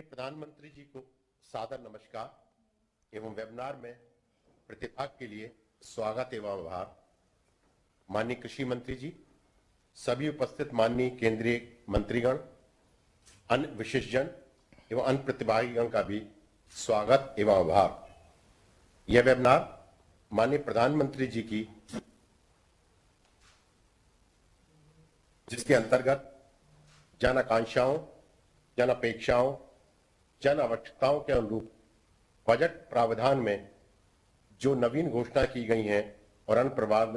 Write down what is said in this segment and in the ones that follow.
प्रधानमंत्री जी को सादर नमस्कार एवं वेबिनार में प्रतिभाग के लिए स्वागत एवं आभार। माननीय कृषि मंत्री जी, सभी उपस्थित माननीय केंद्रीय मंत्रीगण, अन्य विशेषजन एवं अन्य प्रतिभागीगण का भी स्वागत एवं आभार। यह वेबिनार माननीय प्रधानमंत्री जी की जिसके अंतर्गत जन आकांक्षाओं, जन अपेक्षाओं, जन आवश्यकताओं के अनुरूप बजट प्रावधान में जो नवीन घोषणा की गई हैं और अन्य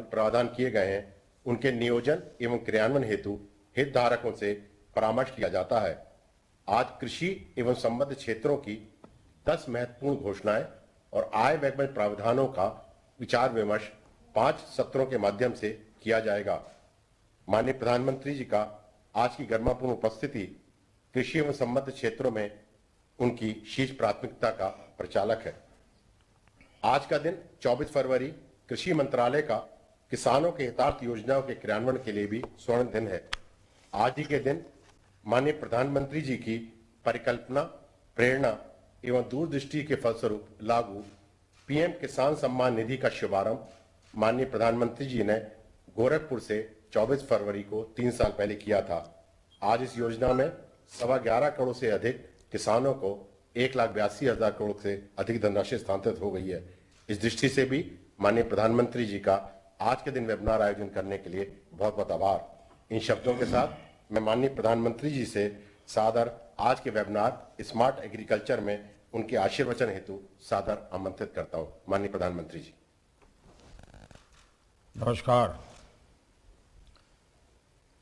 प्रावधान किए गए हैं, उनके नियोजन एवं क्रियान्वयन हेतु हितधारकों से परामर्श किया जाता है। आज कृषि एवं संबद्ध क्षेत्रों की 10 महत्वपूर्ण घोषणाएं और आय व्यय प्रावधानों का विचार विमर्श 5 सत्रों के माध्यम से किया जाएगा। माननीय प्रधानमंत्री जी का आज की गर्मापूर्ण उपस्थिति कृषि एवं संबद्ध क्षेत्रों में उनकी शीर्ष प्राथमिकता का प्रचालक है। आज का दिन 24 फरवरी कृषि मंत्रालय का किसानों के हितार्थ योजनाओं के क्रियान्वयन के लिए भी स्वर्ण दिन है। आज ही के दिन माननीय प्रधानमंत्री जी की परिकल्पना, प्रेरणा एवं दूरदृष्टि के फलस्वरूप लागू पीएम किसान सम्मान निधि का शुभारंभ माननीय प्रधानमंत्री जी ने गोरखपुर से 24 फरवरी को 3 साल पहले किया था। आज इस योजना में 11.25 करोड़ से अधिक किसानों को 1,82,000 करोड़ से अधिक धनराशि स्थानांतरित हो गई है। इस दृष्टि से भी माननीय प्रधानमंत्री जी का आज के दिन वेबिनार आयोजन करने के लिए बहुत बहुत आभार। इन शब्दों के साथ मैं माननीय प्रधानमंत्री जी से सादर आज के वेबिनार स्मार्ट एग्रीकल्चर में उनके आशीर्वचन हेतु सादर आमंत्रित करता हूं। माननीय प्रधानमंत्री जी। नमस्कार।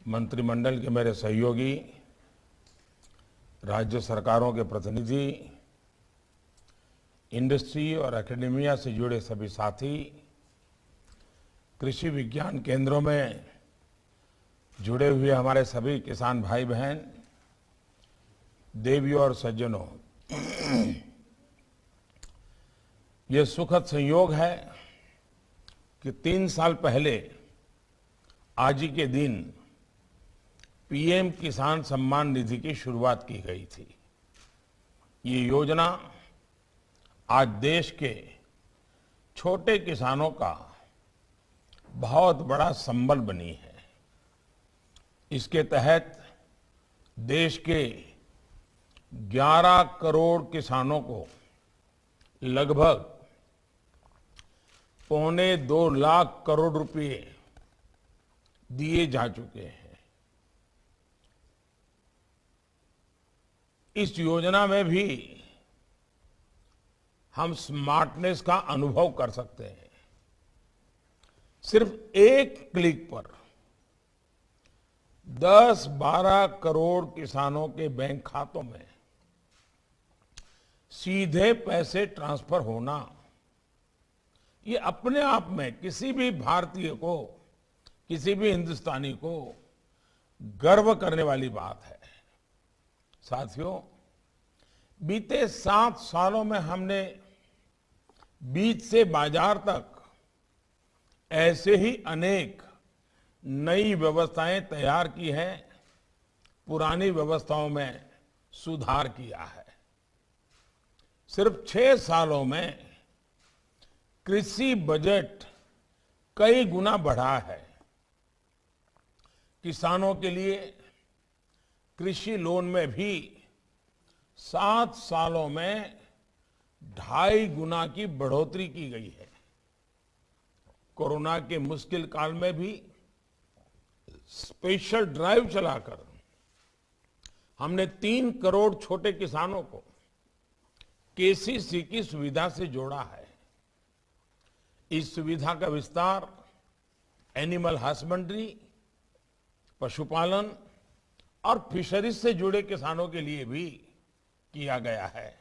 मंत्रिमंडल के मेरे सहयोगी, राज्य सरकारों के प्रतिनिधि, इंडस्ट्री और एकेडेमिया से जुड़े सभी साथी, कृषि विज्ञान केंद्रों में जुड़े हुए हमारे सभी किसान भाई बहन, देवियों और सज्जनों, ये सुखद संयोग है कि 3 साल पहले आज ही के दिन पीएम किसान सम्मान निधि की शुरुआत की गई थी। ये योजना आज देश के छोटे किसानों का बहुत बड़ा संबल बनी है। इसके तहत देश के 11 करोड़ किसानों को लगभग 1.25 लाख करोड़ रुपए दिए जा चुके हैं। इस योजना में भी हम स्मार्टनेस का अनुभव कर सकते हैं। सिर्फ एक क्लिक पर 10-12 करोड़ किसानों के बैंक खातों में सीधे पैसे ट्रांसफर होना, ये अपने आप में किसी भी भारतीय को, किसी भी हिंदुस्तानी को गर्व करने वाली बात है। साथियों, बीते 7 सालों में हमने बीज से बाजार तक ऐसे ही अनेक नई व्यवस्थाएं तैयार की हैं, पुरानी व्यवस्थाओं में सुधार किया है। सिर्फ 6 सालों में कृषि बजट कई गुना बढ़ा है। किसानों के लिए कृषि लोन में भी 7 सालों में 2.5 गुना की बढ़ोतरी की गई है। कोरोना के मुश्किल काल में भी स्पेशल ड्राइव चलाकर हमने 3 करोड़ छोटे किसानों को केसीसी की सुविधा से जोड़ा है। इस सुविधा का विस्तार एनिमल हस्बेंड्री, पशुपालन और फिशरीज से जुड़े किसानों के लिए भी किया गया है।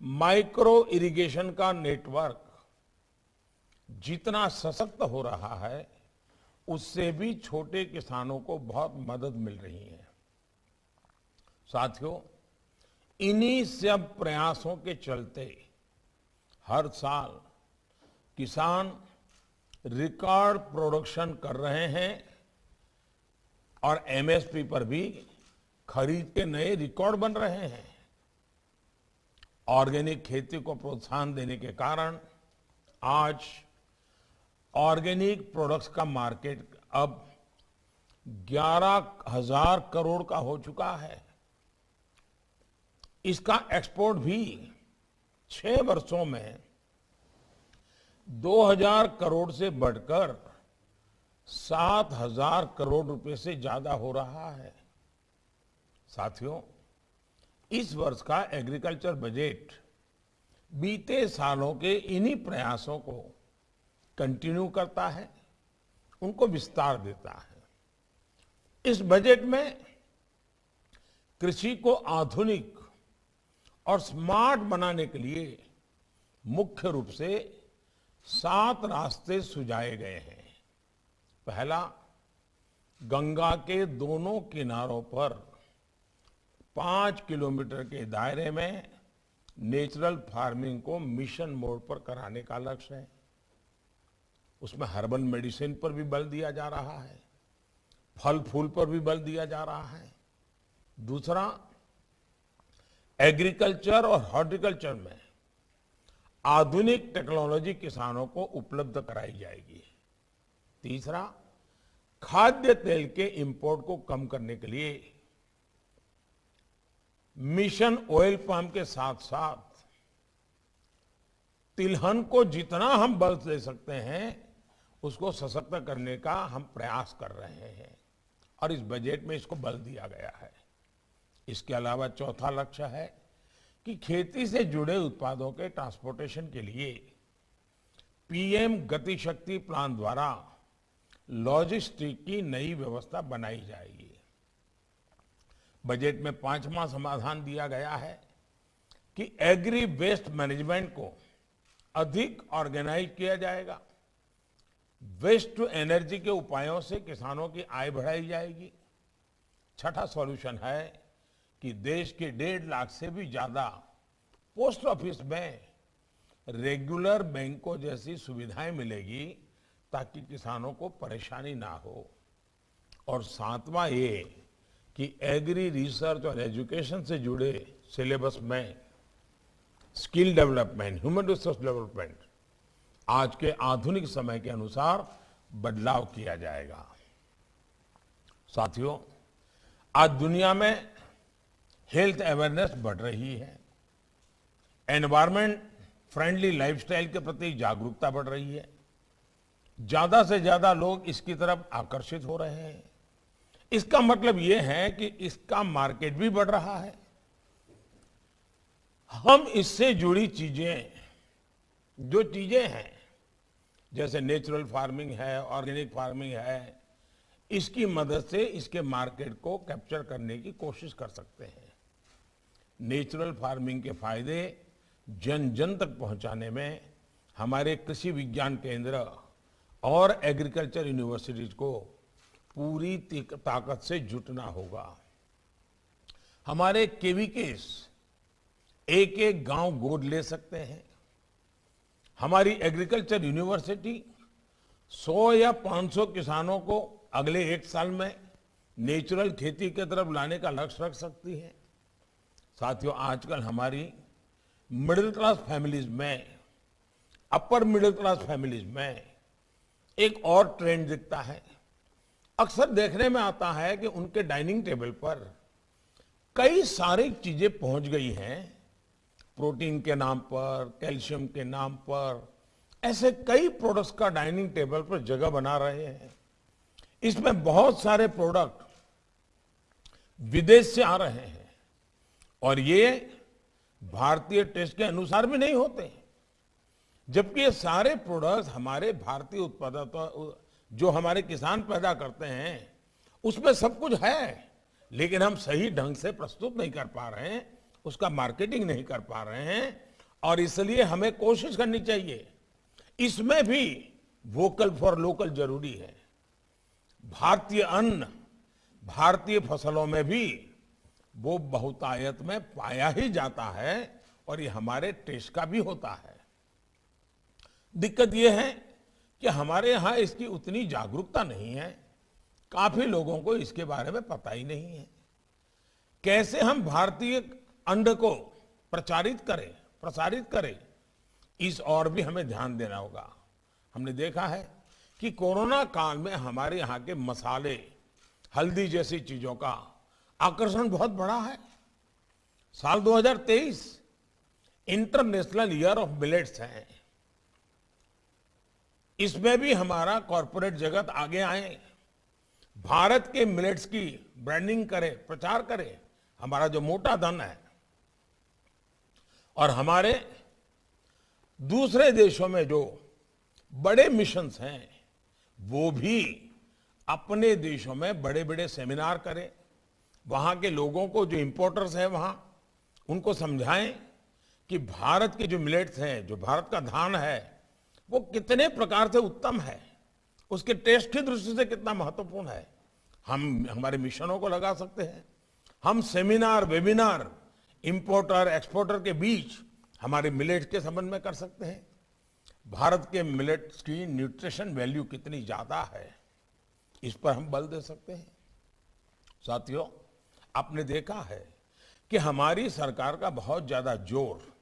माइक्रो इरिगेशन का नेटवर्क जितना सशक्त हो रहा है, उससे भी छोटे किसानों को बहुत मदद मिल रही है। साथियों, इन्हीं सब प्रयासों के चलते हर साल किसान रिकॉर्ड प्रोडक्शन कर रहे हैं और एमएसपी पर भी खरीद के नए रिकॉर्ड बन रहे हैं। ऑर्गेनिक खेती को प्रोत्साहन देने के कारण आज ऑर्गेनिक प्रोडक्ट्स का मार्केट अब 11,000 करोड़ का हो चुका है। इसका एक्सपोर्ट भी 6 वर्षों में 2,000 करोड़ से बढ़कर 7,000 करोड़ रुपए से ज्यादा हो रहा है। साथियों, इस वर्ष का एग्रीकल्चर बजट बीते सालों के इन्हीं प्रयासों को कंटिन्यू करता है, उनको विस्तार देता है। इस बजट में कृषि को आधुनिक और स्मार्ट बनाने के लिए मुख्य रूप से 7 रास्ते सुझाए गए हैं। पहला, गंगा के दोनों किनारों पर 5 किलोमीटर के दायरे में नेचुरल फार्मिंग को मिशन मोड पर कराने का लक्ष्य है। उसमें हर्बल मेडिसिन पर भी बल दिया जा रहा है, फल फूल पर भी बल दिया जा रहा है। दूसरा, एग्रीकल्चर और हॉर्टिकल्चर में आधुनिक टेक्नोलॉजी किसानों को उपलब्ध कराई जाएगी। तीसरा, खाद्य तेल के इंपोर्ट को कम करने के लिए मिशन ऑयल पाम के साथ साथ तिलहन को जितना हम बल दे सकते हैं उसको सशक्त करने का हम प्रयास कर रहे हैं और इस बजट में इसको बल दिया गया है। इसके अलावा चौथा लक्ष्य है कि खेती से जुड़े उत्पादों के ट्रांसपोर्टेशन के लिए पीएम गति शक्ति प्लान द्वारा लॉजिस्टिक की नई व्यवस्था बनाई जाएगी। बजट में 5वां समाधान दिया गया है कि एग्री वेस्ट मैनेजमेंट को अधिक ऑर्गेनाइज किया जाएगा। वेस्ट टू एनर्जी के उपायों से किसानों की आय बढ़ाई जाएगी। छठा सॉल्यूशन है कि देश के 1.5 लाख से भी ज्यादा पोस्ट ऑफिस में रेगुलर बैंकों जैसी सुविधाएं मिलेगी ताकि किसानों को परेशानी ना हो। और 7वां ये कि एग्री रिसर्च और एजुकेशन से जुड़े सिलेबस में skill development, human resource development आज के आधुनिक समय के अनुसार बदलाव किया जाएगा। साथियों, आज दुनिया में हेल्थ अवेयरनेस बढ़ रही है, एनवायरमेंट फ्रेंडली लाइफस्टाइल के प्रति जागरूकता बढ़ रही है, ज्यादा से ज्यादा लोग इसकी तरफ आकर्षित हो रहे हैं। इसका मतलब यह है कि इसका मार्केट भी बढ़ रहा है। हम इससे जुड़ी चीजें, जो चीजें हैं जैसे नेचुरल फार्मिंग है, ऑर्गेनिक फार्मिंग है, इसकी मदद से इसके मार्केट को कैप्चर करने की कोशिश कर सकते हैं। नेचुरल फार्मिंग के फायदे जन जन तक पहुंचाने में हमारे कृषि विज्ञान केंद्र और एग्रीकल्चर यूनिवर्सिटीज को पूरी ताकत से जुटना होगा। हमारे केवीकेस एक एक गांव गोद ले सकते हैं। हमारी एग्रीकल्चर यूनिवर्सिटी 100 या 500 किसानों को अगले 1 साल में नेचुरल खेती की तरफ लाने का लक्ष्य रख सकती है। साथियों, आजकल हमारी मिडिल क्लास फैमिलीज में, अपर मिडिल क्लास फैमिलीज में एक और ट्रेंड दिखता है। अक्सर देखने में आता है कि उनके डाइनिंग टेबल पर कई सारी चीजें पहुंच गई हैं, प्रोटीन के नाम पर, कैल्शियम के नाम पर, ऐसे कई प्रोडक्ट्स का डाइनिंग टेबल पर जगह बना रहे हैं। इसमें बहुत सारे प्रोडक्ट विदेश से आ रहे हैं और ये भारतीय टेस्ट के अनुसार भी नहीं होते, जबकि ये सारे प्रोडक्ट्स हमारे भारतीय उत्पादों जो हमारे किसान पैदा करते हैं उसमें सब कुछ है, लेकिन हम सही ढंग से प्रस्तुत नहीं कर पा रहे हैं, उसका मार्केटिंग नहीं कर पा रहे हैं। और इसलिए हमें कोशिश करनी चाहिए, इसमें भी वोकल फॉर लोकल जरूरी है। भारतीय अन्न, भारतीय फसलों में भी वो बहुतायत में पाया ही जाता है और ये हमारे टेस्ट का भी होता है। दिक्कत ये है कि हमारे यहाँ इसकी उतनी जागरूकता नहीं है, काफी लोगों को इसके बारे में पता ही नहीं है। कैसे हम भारतीय अन्न को प्रसारित करें, इस और भी हमें ध्यान देना होगा। हमने देखा है कि कोरोना काल में हमारे यहाँ के मसाले, हल्दी जैसी चीजों का आकर्षण बहुत बड़ा है। साल 2023 इंटरनेशनल ईयर ऑफ मिलेट्स है। इसमें भी हमारा कॉरपोरेट जगत आगे आए, भारत के मिलेट्स की ब्रांडिंग करे, प्रचार करे। हमारा जो मोटा धन है और हमारे दूसरे देशों में जो बड़े मिशंस हैं, वो भी अपने देशों में बड़े बड़े सेमिनार करें। वहां के लोगों को, जो इंपोर्टर्स हैं वहां, उनको समझाएं कि भारत के जो मिलेट्स हैं, जो भारत का धान है, वो कितने प्रकार से उत्तम है, उसके टेस्ट की दृष्टि से कितना महत्वपूर्ण है। हम हमारे मिशनों को लगा सकते हैं। हम सेमिनार, वेबिनार इंपोर्टर एक्सपोर्टर के बीच हमारे मिलेट्स के संबंध में कर सकते हैं। भारत के मिलेट्स की न्यूट्रिशन वैल्यू कितनी ज्यादा है, इस पर हम बल दे सकते हैं। साथियों, आपने देखा है कि हमारी सरकार का बहुत ज्यादा जोर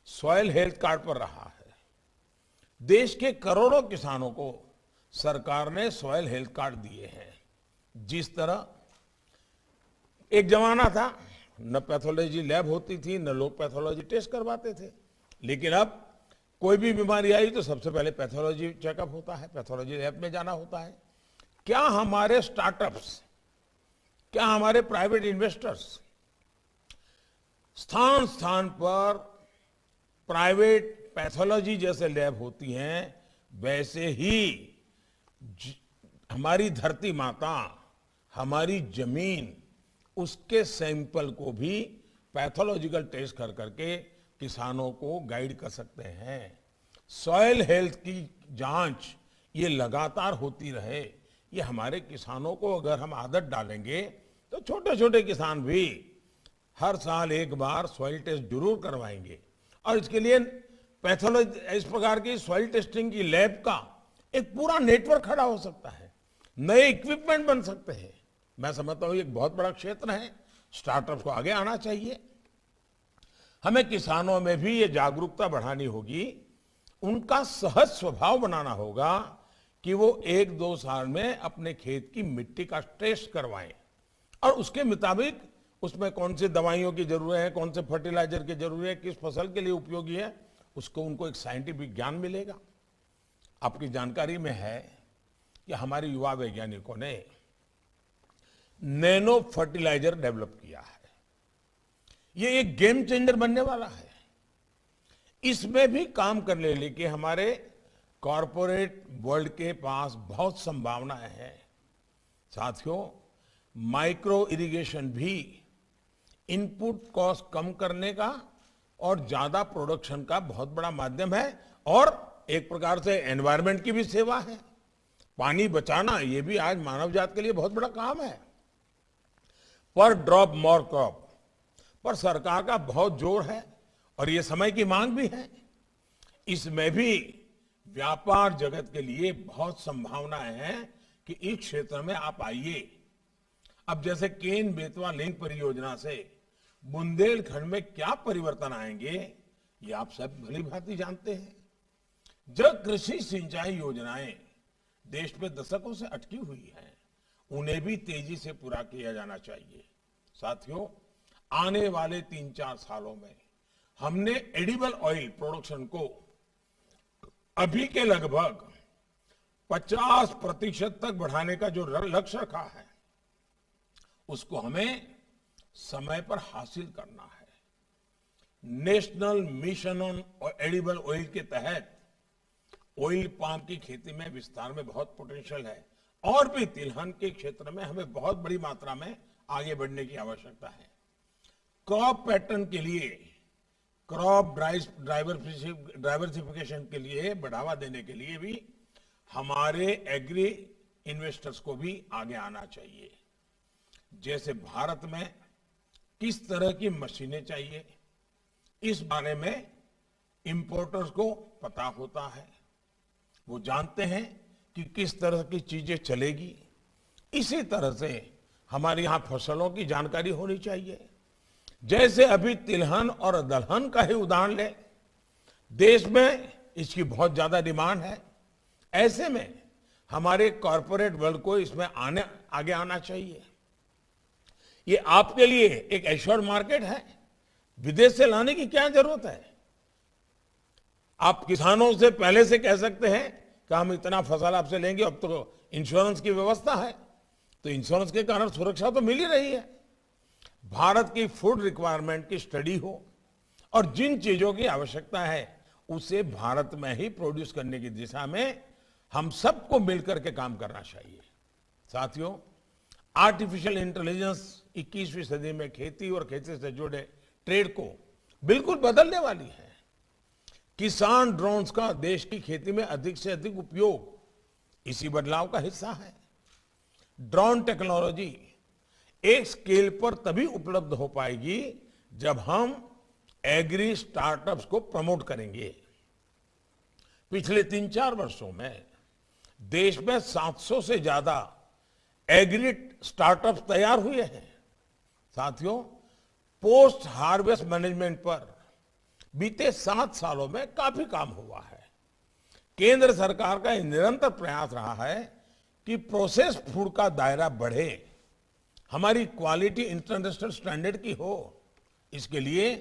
सॉइल हेल्थ कार्ड पर रहा है। देश के करोड़ों किसानों को सरकार ने सॉइल हेल्थ कार्ड दिए हैं। जिस तरह एक जमाना था, न पैथोलॉजी लैब होती थी, न लोग पैथोलॉजी टेस्ट करवाते थे, लेकिन अब कोई भी बीमारी आई तो सबसे पहले पैथोलॉजी चेकअप होता है, पैथोलॉजी लैब में जाना होता है। क्या हमारे स्टार्टअप्स, क्या हमारे प्राइवेट इन्वेस्टर्स स्थान स्थान पर प्राइवेट पैथोलॉजी जैसे लैब होती हैं, वैसे ही हमारी धरती माता, हमारी जमीन, उसके सैंपल को भी पैथोलॉजिकल टेस्ट कर करके किसानों को गाइड कर सकते हैं। सॉइल हेल्थ की जांच ये लगातार होती रहे, ये हमारे किसानों को अगर हम आदत डालेंगे तो छोटे छोटे किसान भी हर साल एक बार सॉइल टेस्ट जरूर करवाएंगे। और इसके लिए पैथोलॉजी, इस प्रकार की सॉइल टेस्टिंग की लैब का एक पूरा नेटवर्क खड़ा हो सकता है, नए इक्विपमेंट बन सकते हैं। मैं समझता हूं एक बहुत बड़ा क्षेत्र है, स्टार्टअप्स को आगे आना चाहिए। हमें किसानों में भी ये जागरूकता बढ़ानी होगी, उनका सहज स्वभाव बनाना होगा कि वो 1-2 साल में अपने खेत की मिट्टी का टेस्ट करवाएं और उसके मुताबिक उसमें कौन सी दवाइयों की जरूरत है, कौन से फर्टिलाइजर की जरूरत है, किस फसल के लिए उपयोगी है, उसको उनको एक साइंटिफिक ज्ञान मिलेगा। आपकी जानकारी में है कि हमारे युवा वैज्ञानिकों ने नैनो फर्टिलाइजर डेवलप किया है। ये एक गेम चेंजर बनने वाला है। इसमें भी काम करने लेके हमारे कॉरपोरेट वर्ल्ड के पास बहुत संभावनाएं हैं। साथियों, माइक्रो इरिगेशन भी इनपुट कॉस्ट कम करने का और ज्यादा प्रोडक्शन का बहुत बड़ा माध्यम है और एक प्रकार से एनवायरनमेंट की भी सेवा है। पानी बचाना ये भी आज मानव जात के लिए बहुत बड़ा काम है। पर ड्रॉप मोर क्रॉप पर सरकार का बहुत जोर है और ये समय की मांग भी है। इसमें भी व्यापार जगत के लिए बहुत संभावनाएं हैं कि इस क्षेत्र में आप आइए। अब जैसे केन बेतवा लिंक परियोजना से बुंदेलखंड में क्या परिवर्तन आएंगे, ये आप सब भली भांति जानते हैं। जब कृषि सिंचाई योजनाएं देश में दशकों से अटकी हुई हैं, उन्हें भी तेजी से पूरा किया जाना चाहिए। साथियों, आने वाले 3-4 सालों में हमने एडिबल ऑयल प्रोडक्शन को अभी के लगभग 50% तक बढ़ाने का जो लक्ष्य रखा है, उसको हमें समय पर हासिल करना है। National mission on edible oil के तहत ऑयल पाम की खेती में विस्तार में बहुत पोटेंशियल है और भी तिलहन के क्षेत्र में हमें बहुत बड़ी मात्रा में आगे बढ़ने की आवश्यकता है। क्रॉप पैटर्न के लिए, क्रॉप डाइवर्सिफिकेशन के लिए, बढ़ावा देने के लिए भी हमारे एग्री इन्वेस्टर्स को भी आगे आना चाहिए। जैसे भारत में किस तरह की मशीनें चाहिए, इस बारे में इंपोर्टर्स को पता होता है। वो जानते हैं कि किस तरह की चीजें चलेगी। इसी तरह से हमारे यहां फसलों की जानकारी होनी चाहिए। जैसे अभी तिलहन और दलहन का ही उदाहरण लें, देश में इसकी बहुत ज्यादा डिमांड है। ऐसे में हमारे कॉरपोरेट वर्ल्ड को इसमें आगे आना चाहिए। ये आपके लिए एक एश्योर्ड मार्केट है, विदेश से लाने की क्या जरूरत है। आप किसानों से पहले से कह सकते हैं कि हम इतना फसल आपसे लेंगे, अब तो इंश्योरेंस की व्यवस्था है, तो इंश्योरेंस के कारण सुरक्षा तो मिल ही रही है। भारत की फूड रिक्वायरमेंट की स्टडी हो और जिन चीजों की आवश्यकता है उसे भारत में ही प्रोड्यूस करने की दिशा में हम सबको मिलकर के काम करना चाहिए। साथियों, आर्टिफिशियल इंटेलिजेंस 21वीं सदी में खेती और खेती से जुड़े ट्रेड को बिल्कुल बदलने वाली है। किसान ड्रोन्स का देश की खेती में अधिक से अधिक उपयोग इसी बदलाव का हिस्सा है। ड्रोन टेक्नोलॉजी एक स्केल पर तभी उपलब्ध हो पाएगी जब हम एग्री स्टार्टअप्स को प्रमोट करेंगे। पिछले 3-4 वर्षों में देश में 700 से ज्यादा एग्री स्टार्टअप्स तैयार हुए हैं। साथियों, पोस्ट हार्वेस्ट मैनेजमेंट पर बीते 7 सालों में काफी काम हुआ है। केंद्र सरकार का यह निरंतर प्रयास रहा है कि प्रोसेस फूड का दायरा बढ़े, हमारी क्वालिटी इंटरनेशनल स्टैंडर्ड की हो। इसके लिए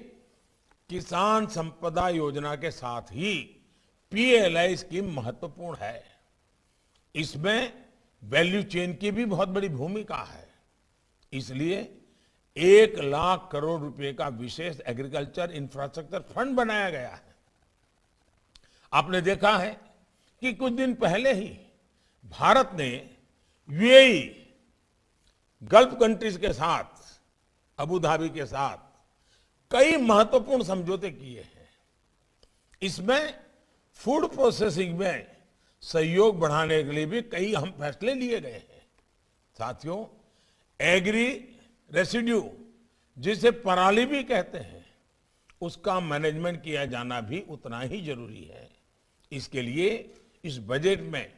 किसान संपदा योजना के साथ ही पीएलआई स्कीम महत्वपूर्ण है। इसमें वैल्यू चेन की भी बहुत बड़ी भूमिका है। इसलिए 1 लाख करोड़ रुपए का विशेष एग्रीकल्चर इंफ्रास्ट्रक्चर फंड बनाया गया है। आपने देखा है कि कुछ दिन पहले ही भारत ने यूएई, गल्फ कंट्रीज के साथ, अबू धाबी के साथ कई महत्वपूर्ण समझौते किए हैं। इसमें फूड प्रोसेसिंग में सहयोग बढ़ाने के लिए भी कई अहम फैसले लिए गए हैं। साथियों, एग्री रेसिड्यू, जिसे पराली भी कहते हैं, उसका मैनेजमेंट किया जाना भी उतना ही जरूरी है। इसके लिए इस बजट में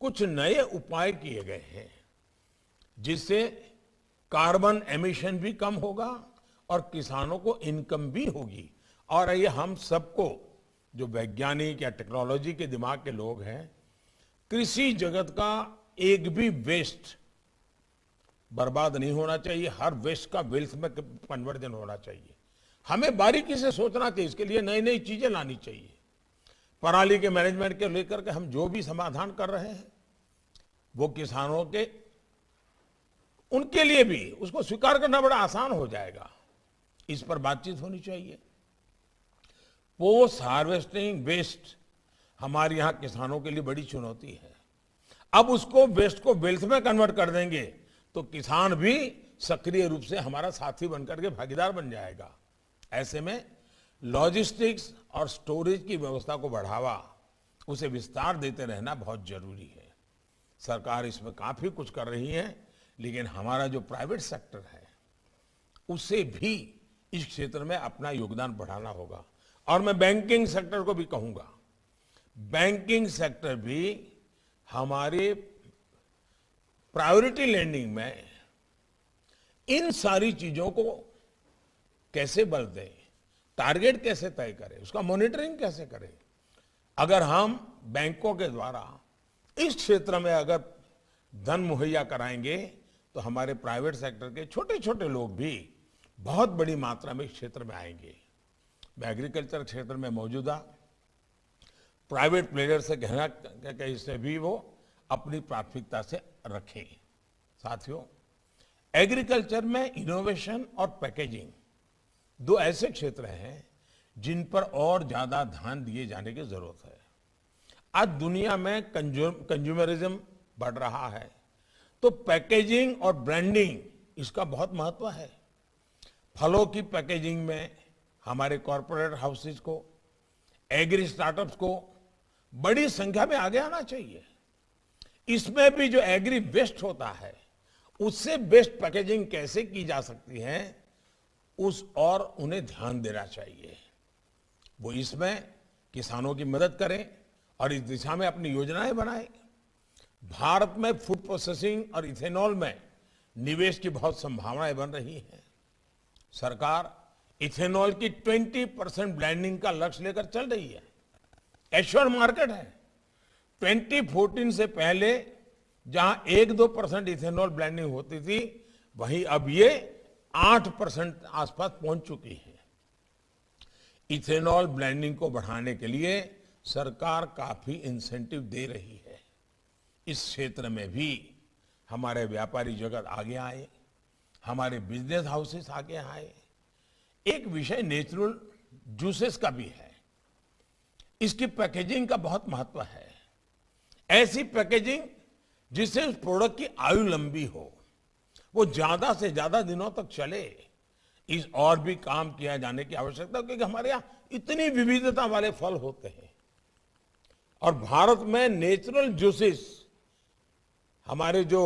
कुछ नए उपाय किए गए हैं, जिससे कार्बन एमिशन भी कम होगा और किसानों को इनकम भी होगी। और ये हम सबको, जो वैज्ञानिक या टेक्नोलॉजी के दिमाग के लोग हैं, कृषि जगत का एक भी वेस्ट बर्बाद नहीं होना चाहिए। हर वेस्ट का वेल्थ में कन्वर्जन होना चाहिए। हमें बारीकी से सोचना चाहिए, इसके लिए नई नई चीजें लानी चाहिए। पराली के मैनेजमेंट के लेकर के हम जो भी समाधान कर रहे हैं, वो किसानों के, उनके लिए भी उसको स्वीकार करना बड़ा आसान हो जाएगा। इस पर बातचीत होनी चाहिए। पोस्ट हार्वेस्टिंग वेस्ट हमारे यहां किसानों के लिए बड़ी चुनौती है। अब उसको वेस्ट को वेल्थ में कन्वर्ट कर देंगे तो किसान भी सक्रिय रूप से हमारा साथी बनकर के भागीदार बन जाएगा। ऐसे में लॉजिस्टिक्स और स्टोरेज की व्यवस्था को बढ़ावा, उसे विस्तार देते रहना बहुत जरूरी है। सरकार इसमें काफी कुछ कर रही है, लेकिन हमारा जो प्राइवेट सेक्टर है उसे भी इस क्षेत्र में अपना योगदान बढ़ाना होगा। और मैं बैंकिंग सेक्टर को भी कहूंगा, बैंकिंग सेक्टर भी हमारे प्रायोरिटी लैंडिंग में इन सारी चीजों को कैसे बल दें, टारगेट कैसे तय करें, उसका मॉनिटरिंग कैसे करें। अगर हम बैंकों के द्वारा इस क्षेत्र में अगर धन मुहैया कराएंगे तो हमारे प्राइवेट सेक्टर के छोटे छोटे लोग भी बहुत बड़ी मात्रा में इस क्षेत्र में आएंगे। मैं एग्रीकल्चर क्षेत्र में मौजूदा प्राइवेट प्लेयर से कहना कि इसे भी वो अपनी प्राथमिकता से रखें। साथियों, एग्रीकल्चर में इनोवेशन और पैकेजिंग दो ऐसे क्षेत्र हैं जिन पर और ज्यादा ध्यान दिए जाने की जरूरत है। आज दुनिया में कंज्यूमरिज्म बढ़ रहा है, तो पैकेजिंग और ब्रांडिंग इसका बहुत महत्व है। फलों की पैकेजिंग में हमारे कॉरपोरेट हाउसेज को, एग्री स्टार्टअप्स को बड़ी संख्या में आगे आना चाहिए। इसमें भी जो एग्री वेस्ट होता है उससे बेस्ट पैकेजिंग कैसे की जा सकती है, उस और उन्हें ध्यान देना चाहिए। वो इसमें किसानों की मदद करें और इस दिशा में अपनी योजनाएं बनाएं। भारत में फूड प्रोसेसिंग और इथेनॉल में निवेश की बहुत संभावनाएं बन रही हैं। सरकार इथेनॉल की 20% ब्लेंडिंग का लक्ष्य लेकर चल रही है। एश्योर्ड मार्केट है। 2014 से पहले जहां 1-2% इथेनॉल ब्लेंडिंग होती थी, वहीं अब ये 8% आसपास पहुंच चुकी है। इथेनॉल ब्लेंडिंग को बढ़ाने के लिए सरकार काफी इंसेंटिव दे रही है। इस क्षेत्र में भी हमारे व्यापारी जगत आगे आए, हमारे बिजनेस हाउसेस आगे आए। एक विषय नेचुरल जूसेस का भी है। इसकी पैकेजिंग का बहुत महत्व है। ऐसी पैकेजिंग जिससे उस प्रोडक्ट की आयु लंबी हो, वो ज्यादा से ज्यादा दिनों तक चले, इस और भी काम किया जाने की आवश्यकता है, क्योंकि हमारे यहाँ इतनी विविधता वाले फल होते हैं। और भारत में नेचुरल जूसेस, हमारे जो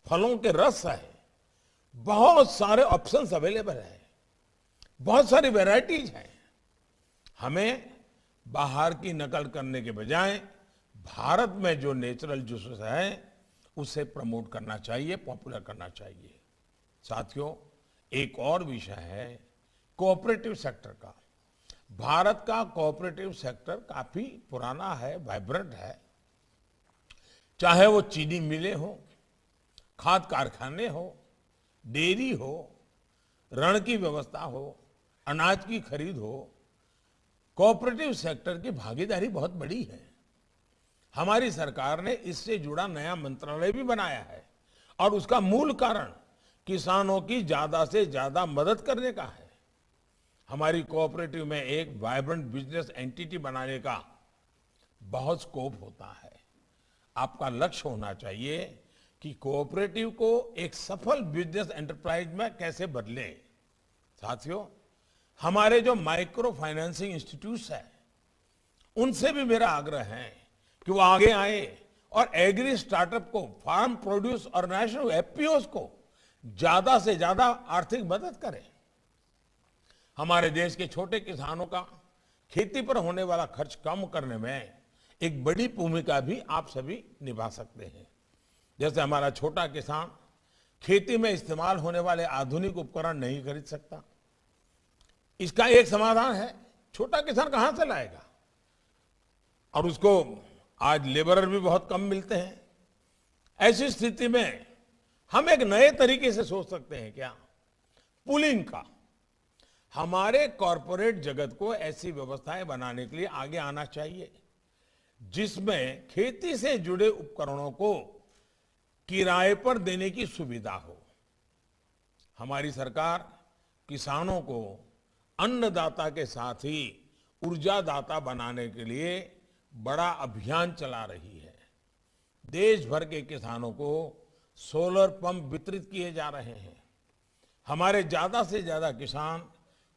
फलों के रस है, बहुत सारे ऑप्शंस अवेलेबल हैं, बहुत सारी वैरायटीज हैं। हमें बाहर की नकल करने के बजाय भारत में जो नेचुरल जूसेस है उसे प्रमोट करना चाहिए, पॉपुलर करना चाहिए। साथियों, एक और विषय है कोऑपरेटिव सेक्टर का। भारत का कोऑपरेटिव सेक्टर काफी पुराना है, वाइब्रेंट है। चाहे वो चीनी मिलें हो, खाद कारखाने हो, डेयरी हो, ऋण की व्यवस्था हो, अनाज की खरीद हो, कोऑपरेटिव सेक्टर की भागीदारी बहुत बड़ी है। हमारी सरकार ने इससे जुड़ा नया मंत्रालय भी बनाया है और उसका मूल कारण किसानों की ज्यादा से ज्यादा मदद करने का है। हमारी कोऑपरेटिव में एक वाइब्रेंट बिजनेस एंटिटी बनाने का बहुत स्कोप होता है। आपका लक्ष्य होना चाहिए कि कोऑपरेटिव को एक सफल बिजनेस एंटरप्राइज में कैसे बदलें। साथियों, हमारे जो माइक्रो फाइनेंसिंग इंस्टीट्यूट्स हैं, उनसे भी मेरा आग्रह है कि वो आगे आए और एग्री स्टार्टअप को, फार्म प्रोड्यूस ऑर्गेनाइजेशन, एफपीओस को ज्यादा से ज्यादा आर्थिक मदद करें। हमारे देश के छोटे किसानों का खेती पर होने वाला खर्च कम करने में एक बड़ी भूमिका भी आप सभी निभा सकते हैं। जैसे हमारा छोटा किसान खेती में इस्तेमाल होने वाले आधुनिक उपकरण नहीं खरीद सकता, इसका एक समाधान है। छोटा किसान कहां से लाएगा? और उसको आज लेबरर भी बहुत कम मिलते हैं। ऐसी स्थिति में हम एक नए तरीके से सोच सकते हैं क्या? पुलिंग का। हमारे कॉरपोरेट जगत को ऐसी व्यवस्थाएं बनाने के लिए आगे आना चाहिए जिसमें खेती से जुड़े उपकरणों को किराए पर देने की सुविधा हो। हमारी सरकार किसानों को अन्नदाता के साथ ही ऊर्जादाता बनाने के लिए बड़ा अभियान चला रही है। देश भर के किसानों को सोलर पंप वितरित किए जा रहे हैं। हमारे ज्यादा से ज्यादा किसान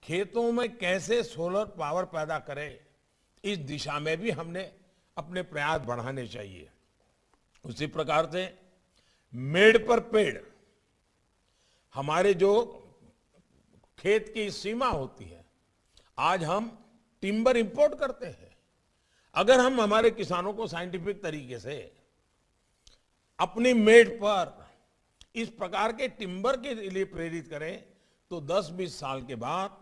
खेतों में कैसे सोलर पावर पैदा करें, इस दिशा में भी हमने अपने प्रयास बढ़ाने चाहिए। उसी प्रकार से मेड़ पर पेड़, हमारे जो खेत की सीमा होती है, आज हम टिम्बर इंपोर्ट करते हैं। अगर हम हमारे किसानों को साइंटिफिक तरीके से अपनी मेड़ पर इस प्रकार के टिम्बर के लिए प्रेरित करें तो 10-20 साल के बाद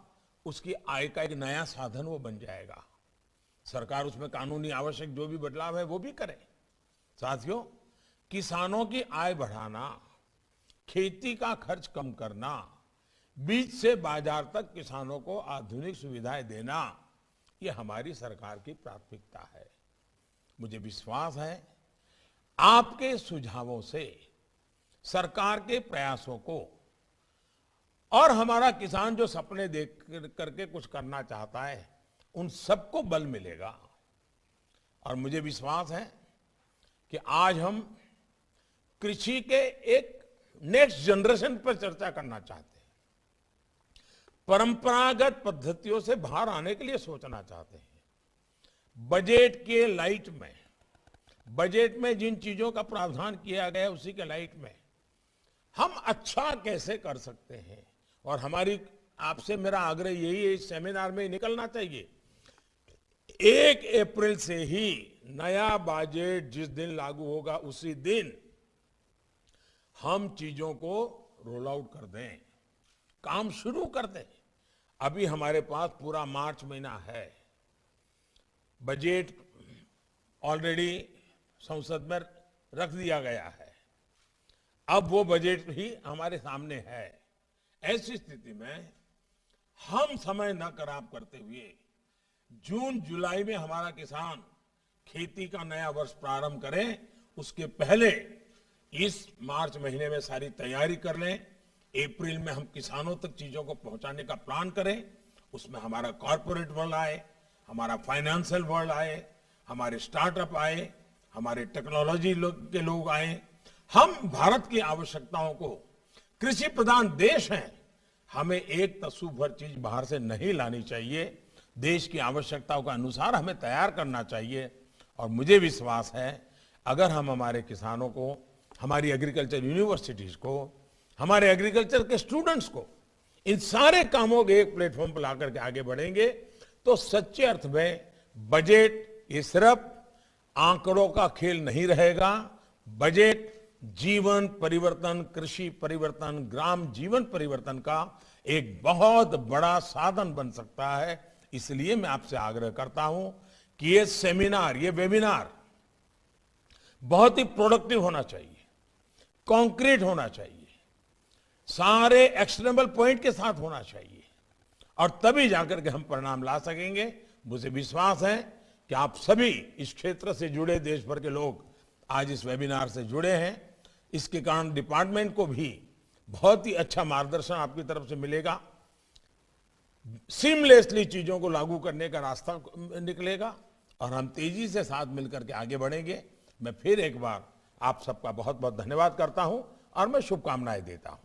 उसकी आय का एक नया साधन वो बन जाएगा। सरकार उसमें कानूनी आवश्यक जो भी बदलाव है वो भी करे। साथियों, किसानों की आय बढ़ाना, खेती का खर्च कम करना, बीज से बाजार तक किसानों को आधुनिक सुविधाएं देना, ये हमारी सरकार की प्राथमिकता है। मुझे विश्वास है आपके सुझावों से सरकार के प्रयासों को और हमारा किसान जो सपने देख करके कुछ करना चाहता है, उन सबको बल मिलेगा। और मुझे विश्वास है कि आज हम कृषि के एक नेक्स्ट जनरेशन पर चर्चा करना चाहते हैं। परंपरागत पद्धतियों से बाहर आने के लिए सोचना चाहते हैं। बजट के लाइट में, बजट में जिन चीजों का प्रावधान किया गया है उसी के लाइट में हम अच्छा कैसे कर सकते हैं। और हमारी आपसे मेरा आग्रह यही है, इस सेमिनार में निकलना चाहिए। 1 अप्रैल से ही नया बजट जिस दिन लागू होगा उसी दिन हम चीजों को रोल आउट कर दें, काम शुरू कर दें। अभी हमारे पास पूरा मार्च महीना है, बजट ऑलरेडी संसद में रख दिया गया है, अब वो बजट ही हमारे सामने है। ऐसी स्थिति में हम समय न खराब करते हुए जून जुलाई में हमारा किसान खेती का नया वर्ष प्रारंभ करें, उसके पहले इस मार्च महीने में सारी तैयारी कर लें। अप्रैल में हम किसानों तक चीजों को पहुंचाने का प्लान करें। उसमें हमारा कॉर्पोरेट वर्ल्ड आए, हमारा फाइनेंशियल वर्ल्ड आए, हमारे स्टार्टअप आए, हमारे टेक्नोलॉजी के लोग आए। हम भारत की आवश्यकताओं को, कृषि प्रधान देश हैं, हमें एक तसु भर चीज बाहर से नहीं लानी चाहिए। देश की आवश्यकताओं के अनुसार हमें तैयार करना चाहिए। और मुझे विश्वास है, अगर हम हमारे किसानों को, हमारी एग्रीकल्चर यूनिवर्सिटीज को, हमारे एग्रीकल्चर के स्टूडेंट्स को इन सारे कामों के एक प्लेटफॉर्म पर लाकर के आगे बढ़ेंगे, तो सच्चे अर्थ में बजट ये सिर्फ आंकड़ों का खेल नहीं रहेगा। बजट जीवन परिवर्तन, कृषि परिवर्तन, ग्राम जीवन परिवर्तन का एक बहुत बड़ा साधन बन सकता है। इसलिए मैं आपसे आग्रह करता हूं कि ये सेमिनार, ये वेबिनार बहुत ही प्रोडक्टिव होना चाहिए, कॉन्क्रीट होना चाहिए, सारे एक्शनेबल पॉइंट के साथ होना चाहिए, और तभी जाकर के हम परिणाम ला सकेंगे। मुझे विश्वास है कि आप सभी इस क्षेत्र से जुड़े देश भर के लोग आज इस वेबिनार से जुड़े हैं। इसके कारण डिपार्टमेंट को भी बहुत ही अच्छा मार्गदर्शन आपकी तरफ से मिलेगा। सीमलेसली चीजों को लागू करने का रास्ता निकलेगा और हम तेजी से साथ मिलकर के आगे बढ़ेंगे। मैं फिर एक बार आप सबका बहुत बहुत धन्यवाद करता हूं और मैं शुभकामनाएं देता हूं।